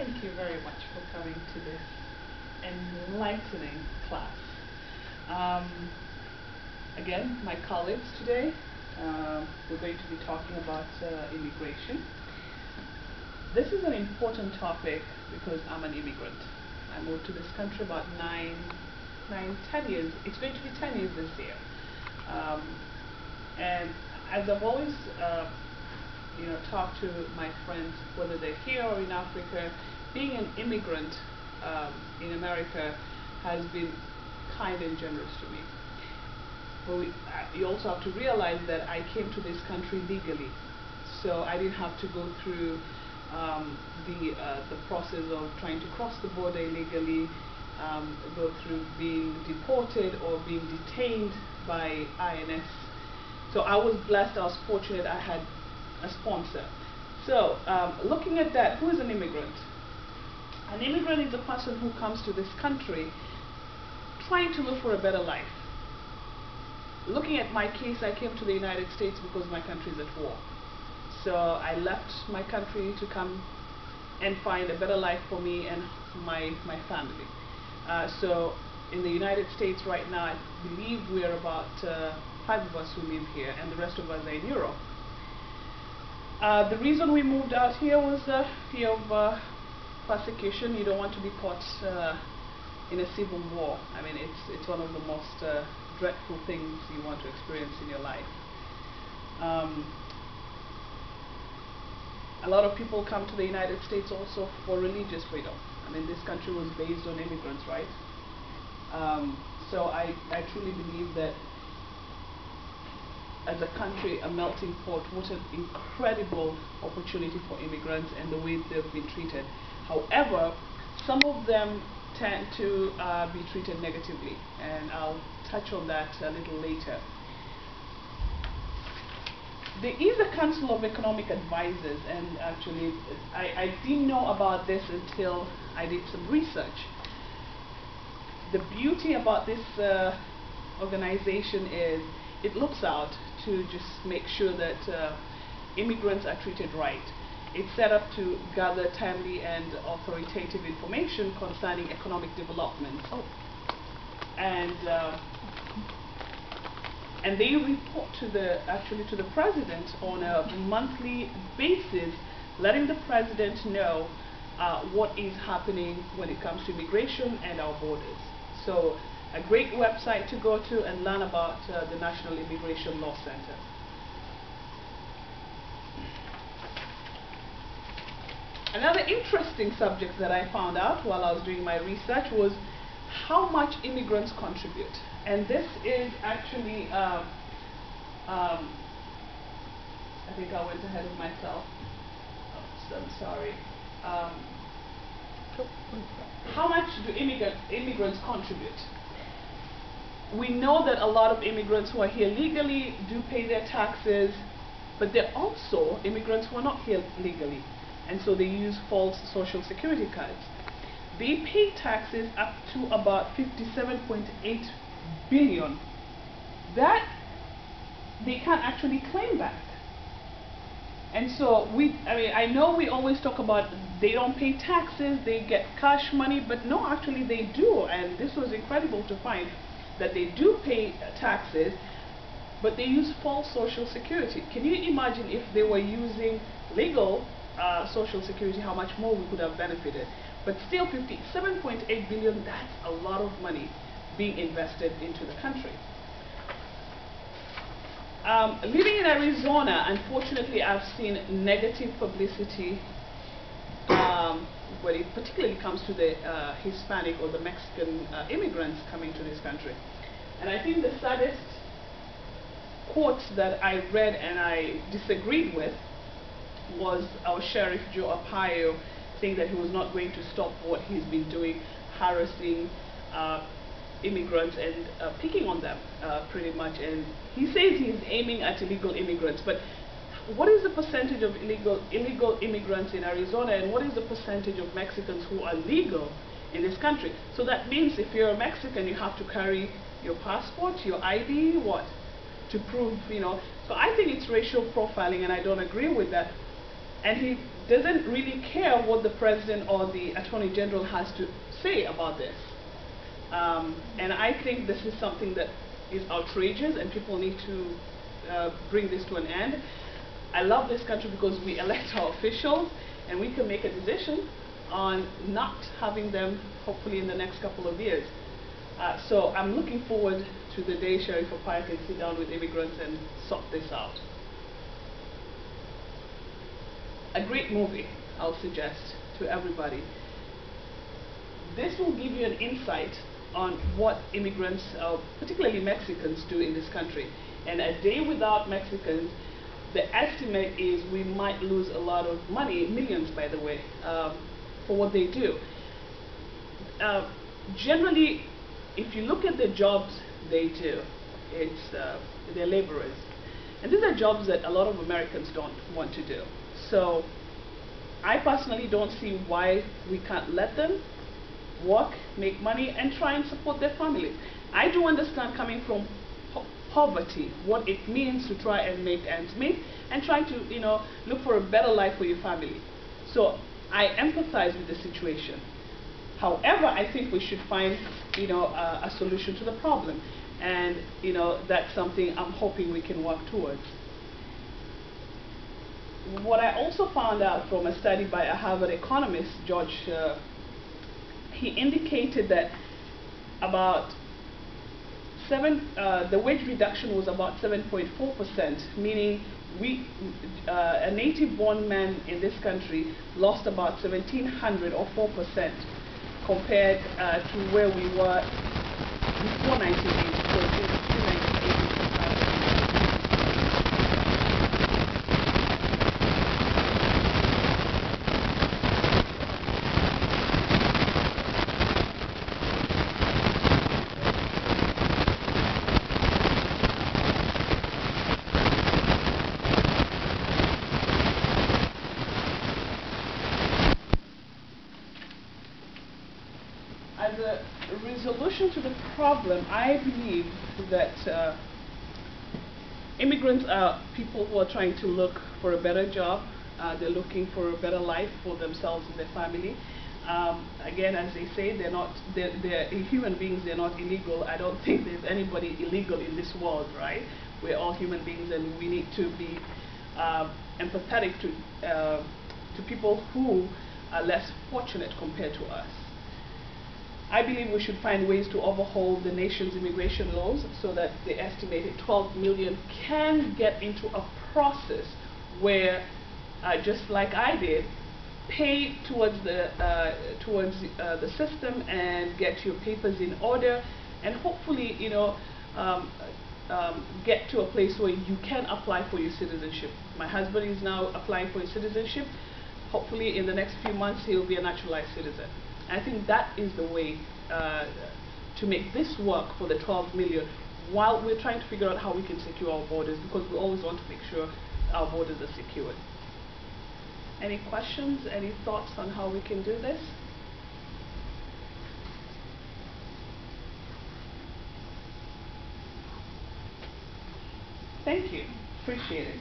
Thank you very much for coming to this enlightening class. Um, Again, my colleagues today, we're going to be talking about immigration. This is an important topic because I'm an immigrant. I moved to this country about 10 years. It's going to be 10 years this year. Um, and as I've always talk to my friends, whether they're here or in Africa, being an immigrant in America has been kind and generous to me. But you also have to realize that I came to this country legally, so I didn't have to go through the process of trying to cross the border illegally, go through being deported or being detained by INS. So I was blessed, I was fortunate, I had a sponsor. So looking at that, who is an immigrant? An immigrant is a person who comes to this country trying to look for a better life. Looking at my case, I came to the United States because my country is at war. So I left my country to come and find a better life for me and my family. So in the United States right now, I believe we're about 5 of us who live here, and the rest of us are in Europe. The reason we moved out here was the fear of persecution. You don't want to be caught in a civil war. I mean, it's one of the most dreadful things you want to experience in your life. A lot of people come to the United States also for religious freedom. I mean, this country was based on immigrants, right? So I truly believe that as a country, a melting pot, what an incredible opportunity for immigrants and the way they've been treated. However, some of them tend to be treated negatively, and I'll touch on that a little later. There is a Council of Economic Advisors, and actually I didn't know about this until I did some research. The beauty about this organization is it looks out to just make sure that immigrants are treated right. It's set up to gather timely and authoritative information concerning economic development. And they report to the president on a monthly basis, letting the president know what is happening when it comes to immigration and our borders. So a great website to go to and learn about the National Immigration Law Center. Another interesting subject that I found out while I was doing my research was how much immigrants contribute. And this is actually, I think I went ahead of myself. Oops, I'm sorry. How much do immigrants contribute? We know that a lot of immigrants who are here legally do pay their taxes, but there are also immigrants who are not here legally, and so they use false social security cards. They pay taxes up to about 57.8 billion. That they can't actually claim back. And so I know we always talk about they don't pay taxes, they get cash money, but no, actually they do. And this was incredible to find that they do pay taxes, but they use false social security. Can you imagine if they were using legal social security, how much more we could have benefited? But still, 57.8 billion, that's a lot of money being invested into the country. Living in Arizona, unfortunately, I've seen negative publicity when it particularly comes to the Hispanic or the Mexican immigrants coming to this country. And I think the saddest quote that I read and I disagreed with was our Sheriff Joe Arpaio saying that he was not going to stop what he's been doing, harassing immigrants and picking on them pretty much. And he says he's aiming at illegal immigrants, but what is the percentage of illegal immigrants in Arizona, and what is the percentage of Mexicans who are legal in this country? So that means if you're a Mexican, you have to carry your passport, your ID, to prove, So I think it's racial profiling, and I don't agree with that. And he doesn't really care what the president or the attorney general has to say about this. And I think this is something that is outrageous, and people need to bring this to an end. I love this country because we elect our officials, and we can make a decision on not having them, hopefully in the next couple of years. So I'm looking forward to the day Sheriff Opaya can sit down with immigrants and sort this out. A great movie, I'll suggest to everybody. This will give you an insight on what immigrants, particularly Mexicans, do in this country. And a day without Mexicans, the estimate is we might lose a lot of money, millions by the way, for what they do. Generally, if you look at the jobs they do, they're laborers. And these are jobs that a lot of Americans don't want to do. So I personally don't see why we can't let them work, make money, and try and support their families. I do understand, coming from poverty, what it means to try and make ends meet and try to, look for a better life for your family. So I empathize with the situation. However, I think we should find, a solution to the problem, and that's something I'm hoping we can work towards. What I also found out from a study by a Harvard economist, George, he indicated that about the wage reduction was about 7.4%, meaning a native-born man in this country lost about 1,700 or 4% compared to where we were before 1980. So in 1980. As a resolution to the problem, I believe that immigrants are people who are trying to look for a better job. They're looking for a better life for themselves and their family. Again, as they say, they're human beings. They're not illegal. I don't think there's anybody illegal in this world, right? We're all human beings, and we need to be empathetic to people who are less fortunate compared to us. I believe we should find ways to overhaul the nation's immigration laws so that the estimated 12 million can get into a process where, just like I did, pay towards the system and get your papers in order, and hopefully, get to a place where you can apply for your citizenship. My husband is now applying for his citizenship. Hopefully, in the next few months, he'll be a naturalized citizen. I think that is the way to make this work for the 12 million, while we're trying to figure out how we can secure our borders, because we always want to make sure our borders are secured. Any questions, any thoughts on how we can do this? Thank you. Appreciate it.